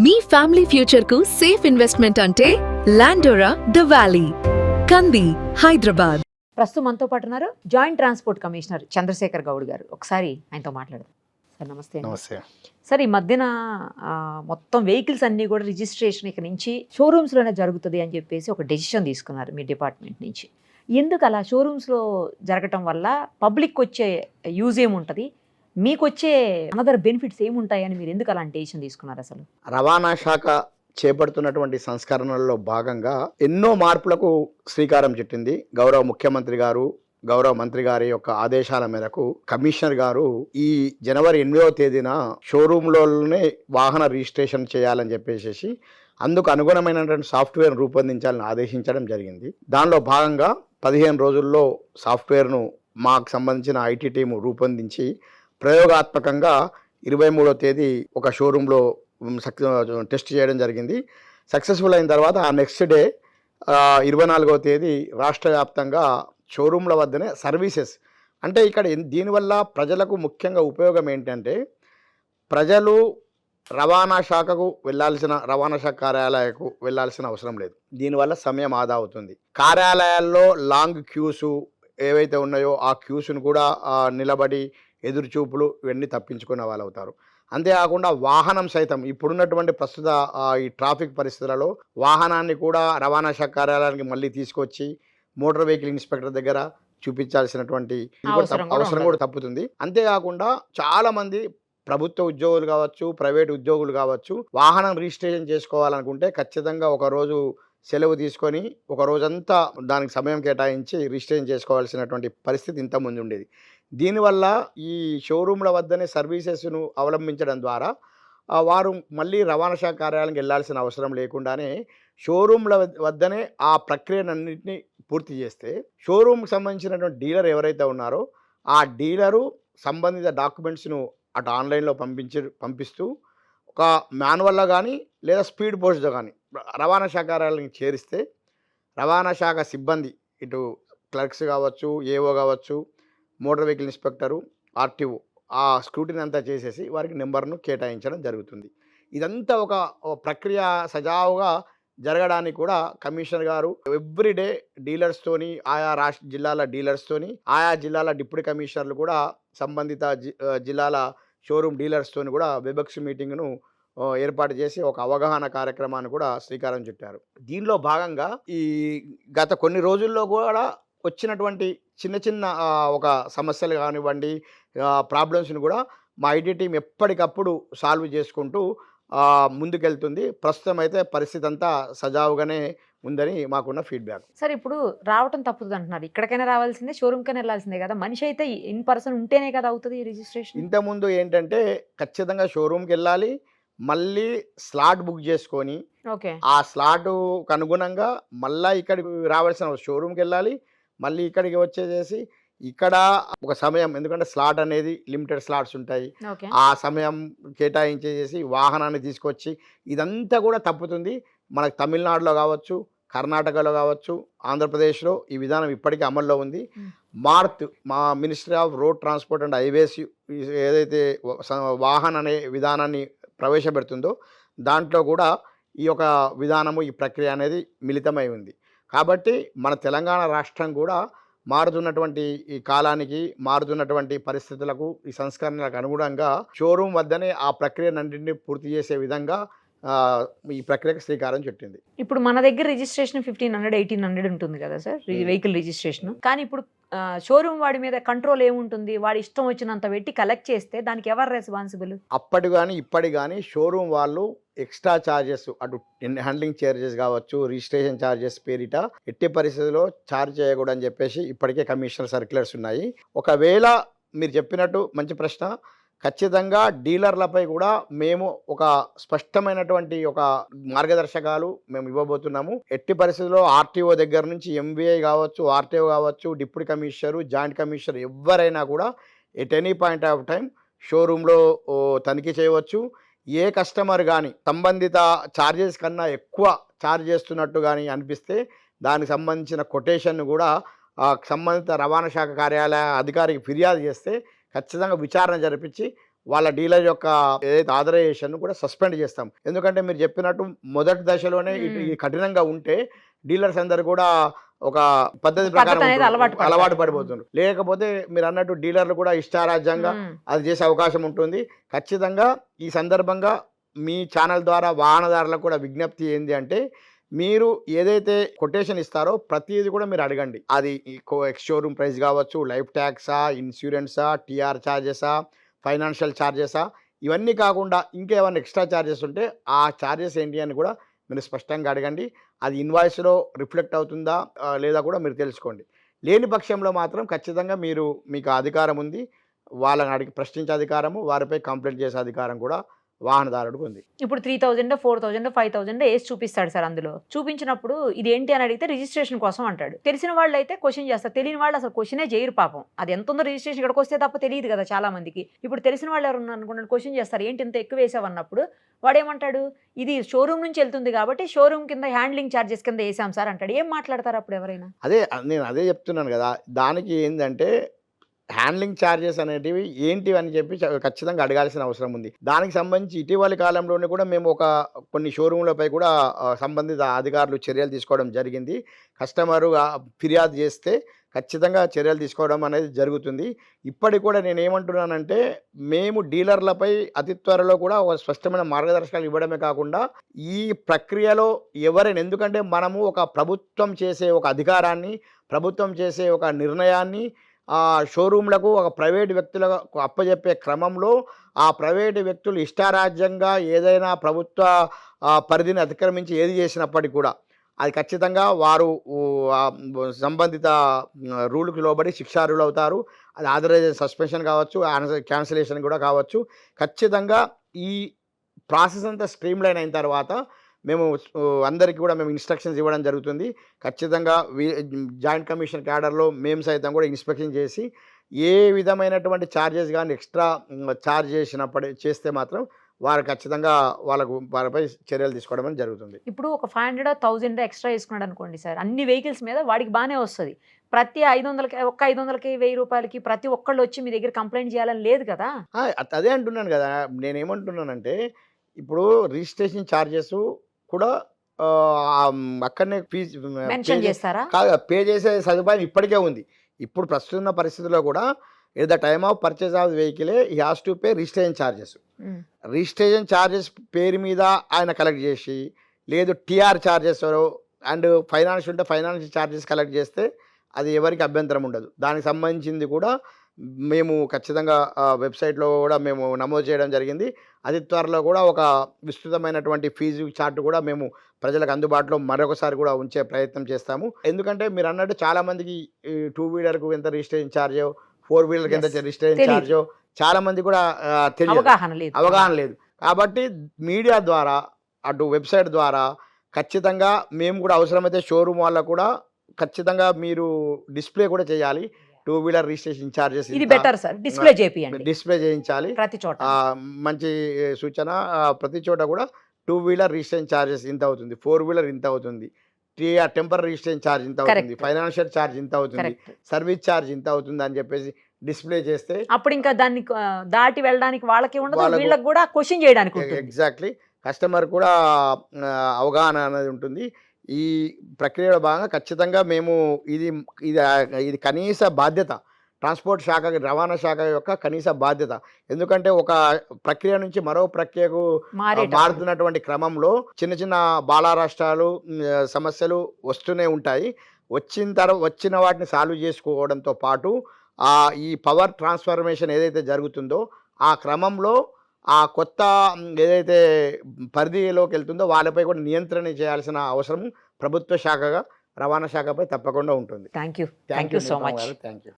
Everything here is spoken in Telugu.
మీ ఫ్యామిలీ ఫ్యూచర్ కు సేఫ్ ఇన్వెస్ట్మెంట్ అంటే లాండోరా ద వ్యాలీ, కంది, హైదరాబాద్. ప్రస్తుతం మనతో పాటు ఉన్నారు joint transport commissioner Chandrashekar Goud గారు. ఒకసారి ఆయనతో మాట్లాడదాం. సార్ నమస్తే. నమస్తే సార్, ఈ మధ్యన మొత్తం వెహికల్స్ అన్నీ కూడా రిజిస్ట్రేషన్ ఇక నుంచి షోరూమ్స్లోనే జరుగుతుంది అని చెప్పేసి ఒక డెసిషన్ తీసుకున్నారు మీ డిపార్ట్మెంట్ నుంచి. ఎందుకు అలా షోరూమ్స్లో జరగటం వల్ల పబ్లిక్ వచ్చే యూజ్ ఏముంటుంది, మీకు వచ్చే అనదర్ బెనిఫిట్స్ ఏముంటాయని మీరు ఎందుకు అలాంటి డెసిషన్ తీసుకున్నారు? అసలు రవాణా శాఖ చేపడుతున్నటువంటి సంస్కరణల్లో భాగంగా ఎన్నో మార్పులకు శ్రీకారం చుట్టింది. గౌరవ ముఖ్యమంత్రి గారు, గౌరవ మంత్రి గారి యొక్క ఆదేశాల మేరకు కమిషనర్ గారు ఈ జనవరి 8వ తేదీన షోరూంలోనే వాహన రిజిస్ట్రేషన్ చేయాలని చెప్పేసి అందుకు అనుగుణమైనటువంటి సాఫ్ట్వేర్ రూపొందించాలని ఆదేశించడం జరిగింది. దానిలో భాగంగా 15 రోజుల్లో సాఫ్ట్వేర్ను మాకు సంబంధించిన ఐటీ టీము రూపొందించి ప్రయోగాత్మకంగా 23వ తేదీ ఒక షోరూంలో టెస్ట్ చేయడం జరిగింది. సక్సెస్ఫుల్ అయిన తర్వాత ఆ నెక్స్ట్ డే 24వ తేదీ రాష్ట్ర వ్యాప్తంగా షోరూంల వద్దనే సర్వీసెస్, అంటే ఇక్కడ దీనివల్ల ప్రజలకు ముఖ్యంగా ఉపయోగం ఏంటంటే, ప్రజలు రవాణా శాఖకు రవాణా శాఖ కార్యాలయకు వెళ్ళాల్సిన అవసరం లేదు. దీనివల్ల సమయం ఆదా అవుతుంది. కార్యాలయాల్లో లాంగ్ క్యూసు ఏవైతే ఉన్నాయో ఆ క్యూస్ను కూడా నిలబడి ఎదురుచూపులు ఇవన్నీ తప్పించుకునే వాళ్ళు అవుతారు. అంతేకాకుండా వాహనం సైతం ఇప్పుడున్నటువంటి ప్రస్తుత ఈ ట్రాఫిక్ పరిస్థితులలో వాహనాన్ని కూడా రవాణా శాఖ కార్యాలయానికి మళ్ళీ తీసుకొచ్చి మోటార్ వెహికల్ ఇన్స్పెక్టర్ దగ్గర చూపించాల్సినటువంటి అవసరం కూడా తప్పుతుంది. అంతేకాకుండా చాలామంది ప్రభుత్వ ఉద్యోగులు కావచ్చు, ప్రైవేట్ ఉద్యోగులు కావచ్చు, వాహనం రిజిస్ట్రేషన్ చేసుకోవాలనుకుంటే ఖచ్చితంగా ఒకరోజు సెలవు తీసుకొని ఒక రోజంతా దానికి సమయం కేటాయించి రిజిస్ట్రేషన్ చేసుకోవాల్సినటువంటి పరిస్థితి ఇంతకుముందు ఉండేది. దీనివల్ల ఈ షోరూమ్ల వద్దనే సర్వీసెస్ను అవలంబించడం ద్వారా వారు మళ్ళీ రవాణా శాఖ కార్యాలయానికి వెళ్ళాల్సిన అవసరం లేకుండానే షోరూమ్ల వద్దనే ఆ ప్రక్రియనన్నింటినీ పూర్తి చేస్తే షోరూమ్కి సంబంధించినటువంటి డీలర్ ఎవరైతే ఉన్నారో ఆ డీలరు సంబంధిత డాక్యుమెంట్స్ను అటు ఆన్లైన్లో పంపిస్తూ ఒక మాన్యువల్లో కానీ లేదా స్పీడ్ పోస్ట్తో కానీ రవాణా శాఖ కార్యాలయానికి చేరిస్తే రవాణా శాఖ సిబ్బంది ఇటు క్లర్క్స్ కావచ్చు, ఏఓ కావచ్చు, మోటార్ వెహికల్ ఇన్స్పెక్టరు, ఆర్టీఓ ఆ స్క్రూటిని అంతా చేసేసి వారికి నెంబర్ను కేటాయించడం జరుగుతుంది. ఇదంతా ఒక ప్రక్రియ సజావుగా జరగడానికి కూడా కమిషనర్ గారు ఎవ్రీడే డీలర్స్తోని, ఆయా జిల్లాల డీలర్స్తోని, ఆయా జిల్లాల డిప్యూటీ కమిషనర్లు కూడా సంబంధిత జిల్లాల షోరూమ్ డీలర్స్తోని కూడా వెబెక్స్ మీటింగ్ను ఏర్పాటు చేసి ఒక అవగాహన కార్యక్రమాన్ని కూడా శ్రీకారం చుట్టారు. దీనిలో భాగంగా ఈ గత కొన్ని రోజుల్లో కూడా వచ్చినటువంటి చిన్న చిన్న ఒక సమస్యలు కానివ్వండి, ప్రాబ్లమ్స్ని కూడా మా ఐటీ టీం ఎప్పటికప్పుడు సాల్వ్ చేసుకుంటూ ముందుకెళ్తుంది. ప్రస్తుతం అయితే పరిస్థితి అంతా సజావుగానే ఉందని మాకున్న ఫీడ్బ్యాక్. సార్, ఇప్పుడు రావటం తప్పుతుంది అంటున్నారు. ఇక్కడికైనా రావాల్సిందే, షోరూమ్కైనా వెళ్ళాల్సిందే కదా. మనిషి అయితే ఇన్ పర్సన్ ఉంటేనే కదా అవుతుంది రిజిస్ట్రేషన్. ఇంతకుముందు ఏంటంటే ఖచ్చితంగా షోరూమ్కి వెళ్ళాలి, మళ్ళీ స్లాట్ బుక్ చేసుకొని ఆ స్లాట్కు అనుగుణంగా మళ్ళీ ఇక్కడికి రావాల్సిన షోరూమ్కి వెళ్ళాలి, మళ్ళీ ఇక్కడికి వచ్చేసేసి ఇక్కడ ఒక సమయం, ఎందుకంటే స్లాట్ అనేది లిమిటెడ్ స్లాట్స్ ఉంటాయి, ఆ సమయం కేటాయించేసి వాహనాన్ని తీసుకొచ్చి ఇదంతా కూడా తప్పుతుంది. మనకు తమిళనాడులో కావచ్చు, కర్ణాటకలో కావచ్చు, ఆంధ్రప్రదేశ్లో ఈ విధానం ఇప్పటికీ అమల్లో ఉంది. మా ministry of road transport and highways ఏదైతే వాహన అనే విధానాన్ని ప్రవేశపెడుతుందో దాంట్లో కూడా ఈ యొక్క విధానము, ఈ ప్రక్రియ అనేది మిళితమై ఉంది. కాబట్టి మన తెలంగాణ రాష్ట్రం కూడా మారుతున్నటువంటి ఈ కాలానికి, మారుతున్నటువంటి పరిస్థితులకు, ఈ సంస్కరణలకు అనుగుణంగా షోరూమ్ వద్దనే ఆ ప్రక్రియనన్నింటినీ పూర్తి చేసే విధంగా ఈ ప్రక్రియకు శ్రీకారం చుట్టింది. ఇప్పుడు మన దగ్గర రిజిస్ట్రేషన్ 1500, 1800 ఉంటుంది కదా సార్, వెహికల్ రిజిస్ట్రేషన్. కానీ ఇప్పుడు షోరూమ్ వాడి మీద కంట్రోల్ ఏముంటుంది? వాడి ఇష్టం వచ్చినంత పెట్టి కలెక్ట్ చేస్తే దానికి ఎవరు రెస్పాన్సిబుల్? అప్పటి కానీ ఇప్పటి కానీ షోరూమ్ వాళ్ళు ఎక్స్ట్రా ఛార్జెస్, అటు హ్యాండ్లింగ్ ఛార్జెస్ కావచ్చు, రిజిస్ట్రేషన్ ఛార్జెస్ పేరిట ఎట్టి పరిస్థితుల్లో ఛార్జ్ చేయకూడదని చెప్పేసి ఇప్పటికే కమిషనర్ సర్క్యులర్స్ ఉన్నాయి. ఒకవేళ మీరు చెప్పినట్టు మంచి ప్రశ్న, ఖచ్చితంగా డీలర్లపై కూడా మేము ఒక స్పష్టమైనటువంటి ఒక మార్గదర్శకాలు మేము ఇవ్వబోతున్నాము. ఎట్టి పరిస్థితుల్లో ఆర్టీఓ దగ్గర నుంచి ఎంవీఐ కావచ్చు, ఆర్టీఓ కావచ్చు, డిప్యూటీ కమిషనరు, జాయింట్ కమిషనర్ ఎవరైనా కూడా at any point of time షోరూంలో తనిఖీ చేయవచ్చు. ఏ కస్టమర్ కానీ సంబంధిత ఛార్జెస్ కన్నా ఎక్కువ ఛార్జ్ చేస్తున్నట్టు కానీ అనిపిస్తే దానికి సంబంధించిన కొటేషన్ను కూడా సంబంధిత రవాణా శాఖ కార్యాలయ అధికారికి ఫిర్యాదు చేస్తే ఖచ్చితంగా విచారణ జరిపించి వాళ్ళ డీలర్ యొక్క ఏదైతే ఆథరైజేషన్ కూడా సస్పెండ్ చేస్తాం. ఎందుకంటే మీరు చెప్పినట్టు మొదటి దశలోనే ఈ కఠినంగా ఉంటే డీలర్స్ అందరు కూడా ఒక పద్ధతి ప్రకారం అనేది అలవాటు పడిపోతున్నారు. లేకపోతే మీరు అన్నట్టు డీలర్లు కూడా ఇష్టారాజ్యంగా అది చేసే అవకాశం ఉంటుంది. ఖచ్చితంగా ఈ సందర్భంగా మీ ఛానల్ ద్వారా వాహనదారులకు కూడా విజ్ఞప్తి ఏంది అంటే, మీరు ఏదైతే కొటేషన్ ఇస్తారో ప్రతిదీ కూడా మీరు అడగండి. అది షోరూమ్ ప్రైస్ కావచ్చు, లైఫ్ ట్యాక్సా, ఇన్సూరెన్సా, టీఆర్ ఛార్జెసా, ఫైనాన్షియల్ ఛార్జెసా, ఇవన్నీ కాకుండా ఇంకేమైనా ఎక్స్ట్రా ఛార్జెస్ ఉంటే ఆ ఛార్జెస్ ఏంటి అని కూడా మీరు స్పష్టంగా అడగండి. అది ఇన్వాయిస్లో రిఫ్లెక్ట్ అవుతుందా లేదా కూడా మీరు తెలుసుకోండి. లేని పక్షంలో మాత్రం ఖచ్చితంగా మీకు అధికారం ఉంది. వాళ్ళని అడిగి ప్రశ్నించే అధికారము, వారిపై కంప్లైంట్ చేసే అధికారం కూడా వాహనదారుడికి ఉంది. ఇప్పుడు 3000 4000 5000 వేసి చూపిస్తాడు సార్. అందులో చూపించినప్పుడు ఇది ఏంటి అని అడిగితే రిజిస్ట్రేషన్ కోసం అంటాడు. తెలిసిన వాళ్ళు అయితే క్వశ్చన్ చేస్తారు, తెలియని వాళ్ళు అసలు క్వశ్చనే చేయరు పాపం. అది ఎంత ఉందో రిజిస్ట్రేషన్ ఇక్కడికి వస్తే తప్ప తెలియదు కదా చాలా మందికి. ఇప్పుడు తెలిసిన వాళ్ళు ఎవరు అనుకున్నాను క్వశ్చన్ చేస్తారు, ఏంటి ఇంత ఎక్కువ వేసావన్నప్పుడు వాడు ఏమంటాడు, ఇది షోరూమ్ నుంచి వెళ్తుంది కాబట్టి షోరూమ్ కింద హ్యాండ్లింగ్ ఛార్జెస్ కింద వేసాం సార్ అంటాడు. ఏం మాట్లాడతారు అప్పుడు ఎవరైనా? నేను అదే చెప్తున్నాను కదా, దానికి ఏంటంటే హ్యాండ్లింగ్ ఛార్జెస్ అనేటివి ఏంటివి అని చెప్పి ఖచ్చితంగా అడగాల్సిన అవసరం ఉంది. దానికి సంబంధించి ఇటీవలి కాలంలోనే కూడా మేము కొన్ని షోరూమ్లపై కూడా సంబంధిత అధికారులు చర్యలు తీసుకోవడం జరిగింది. కస్టమరు ఫిర్యాదు చేస్తే ఖచ్చితంగా చర్యలు తీసుకోవడం అనేది జరుగుతుంది. ఇప్పటికి కూడా నేను ఏమంటున్నానంటే, మేము డీలర్లపై అతి త్వరలో కూడా ఒక స్పష్టమైన మార్గదర్శకాలు ఇవ్వడమే కాకుండా ఈ ప్రక్రియలో ఎవరైనా, ఎందుకంటే మనము ఒక ప్రభుత్వం చేసే ఒక అధికారాన్ని, ప్రభుత్వం చేసే ఒక నిర్ణయాన్ని షోరూమ్లకు ఒక ప్రైవేటు వ్యక్తులకు అప్పజెప్పే క్రమంలో ఆ ప్రైవేటు వ్యక్తులు ఇష్టారాజ్యంగా ఏదైనా ప్రభుత్వ పరిధిని అతిక్రమించి ఏది చేసినప్పటికీ కూడా అది ఖచ్చితంగా వారు సంబంధిత రూల్కి లోబడి శిక్షార్హులు అవుతారు. అది ఆథరైజేషన్ సస్పెన్షన్ కావచ్చు, క్యాన్సిలేషన్ కూడా కావచ్చు. ఖచ్చితంగా ఈ ప్రాసెస్ అంతా స్ట్రీమ్లైన్ అయిన తర్వాత మేము అందరికీ కూడా ఇన్స్ట్రక్షన్స్ ఇవ్వడం జరుగుతుంది. ఖచ్చితంగా జాయింట్ కమిషన్ క్యాడర్లో మేము సైతం కూడా ఇన్స్పెక్షన్ చేసి ఏ విధమైనటువంటి ఛార్జెస్ కానీ ఎక్స్ట్రా ఛార్జ్ చేస్తే మాత్రం వారు ఖచ్చితంగా వారిపై చర్యలు తీసుకోవడం జరుగుతుంది. ఇప్పుడు ఒక 500 1000 ఎక్స్ట్రా వేసుకున్నాడు అనుకోండి సార్, అన్ని వెహికల్స్ మీద వాడికి బాగానే వస్తుంది. ప్రతి 500కి 500కి 1000 రూపాయలకి ప్రతి ఒక్కళ్ళు వచ్చి మీ దగ్గర కంప్లైంట్ చేయాలని లేదు కదా. అదే అంటున్నాను కదా, నేనేమంటున్నానంటే ఇప్పుడు రిజిస్ట్రేషన్ ఛార్జెస్ కూడా అక్కడనే ఫీజు మెన్షన్ చేస్తారా? పే చేసే సదుపాయం ఇప్పటికే ఉంది. ఇప్పుడు ప్రస్తుతం ఉన్న పరిస్థితుల్లో కూడా at the time of purchase of vehicle he has to pay registration charges. Registration charges పేరు మీద ఆయన కలెక్ట్ చేసి, లేదు టీఆర్ ఛార్జెస్ అండ్ ఫైనాన్స్ ఉంటే ఫైనాన్స్ ఛార్జెస్ కలెక్ట్ చేస్తే అది ఎవరికి అభ్యంతరం ఉండదు. దానికి సంబంధించింది కూడా మేము ఖచ్చితంగా వెబ్సైట్లో కూడా మేము నమోదు చేయడం జరిగింది. అతి త్వరలో కూడా ఒక విస్తృతమైనటువంటి ఫీజు చార్ట్ కూడా మేము ప్రజలకు అందుబాటులో మరొకసారి కూడా ఉంచే ప్రయత్నం చేస్తాము. ఎందుకంటే మీరు అన్నట్టు చాలామందికి 2 వీలర్కు ఎంత రిజిస్ట్రేషన్ ఛార్జో, 4 వీలర్కి ఎంత రిజిస్ట్రేషన్ ఛార్జో చాలామంది కూడా అవగాహన లేదు. కాబట్టి మీడియా ద్వారా, అటు వెబ్సైట్ ద్వారా ఖచ్చితంగా మేము కూడా అవసరమైతే షోరూమ్ వాళ్ళకు కూడా ఖచ్చితంగా మీరు డిస్ప్లే కూడా చేయాలి. 2 వీలర్ రిజిస్ట్రేషన్ ఛార్జెస్ ఇది బెటర్ సార్, డిస్ప్లే చేయించాలి ప్రతి చోట. మంచి సూచన. ప్రతి చోట కూడా 2 వీలర్ రిజిస్ట్రేషన్ ఛార్జెస్ ఇంత అవుతుంది, 4 వీలర్ ఇంత అవుతుంది, టెంపర్ రిజిస్ట్రేషన్ ఛార్జ్ ఇంత అవుతుంది, ఫైనాన్షియల్ ఛార్జ్ ఇంత అవుతుంది, సర్వీస్ ఛార్జ్ ఇంత అవుతుంది అని చెప్పేసి డిస్ప్లే చేస్తే అప్పుడు ఇంకా దాన్ని దాటి వెళ్ళడానికి వాళ్ళకి ఉండదు, వీళ్ళకి కూడా క్వశ్చన్ చేయడానికి. ఎగ్జాక్ట్లీ, కస్టమర్ కూడా అవగాహన అనేది ఉంటుంది. ఈ ప్రక్రియలో భాగంగా ఖచ్చితంగా మేము ఇది కనీస బాధ్యత, ట్రాన్స్పోర్ట్ శాఖ, రవాణా శాఖ యొక్క కనీస బాధ్యత. ఎందుకంటే ఒక ప్రక్రియ నుంచి మరో ప్రక్రియకు మారుతున్నటువంటి క్రమంలో చిన్న చిన్న బాలారాష్ట్రాలు సమస్యలు వస్తూనే ఉంటాయి. వచ్చిన వాటిని సాల్వ్ చేసుకోవడంతో పాటు ఈ పవర్ ట్రాన్స్ఫర్మేషన్ ఏదైతే జరుగుతుందో ఆ క్రమంలో ఆ కొత్త ఏదైతే పరిధిలోకి వెళ్తుందో వాళ్ళపై కూడా నియంత్రణ చేయాల్సిన అవసరం ప్రభుత్వ శాఖగా రవాణా శాఖపై తప్పకుండా ఉంటుంది. Thank you so much. Thank you.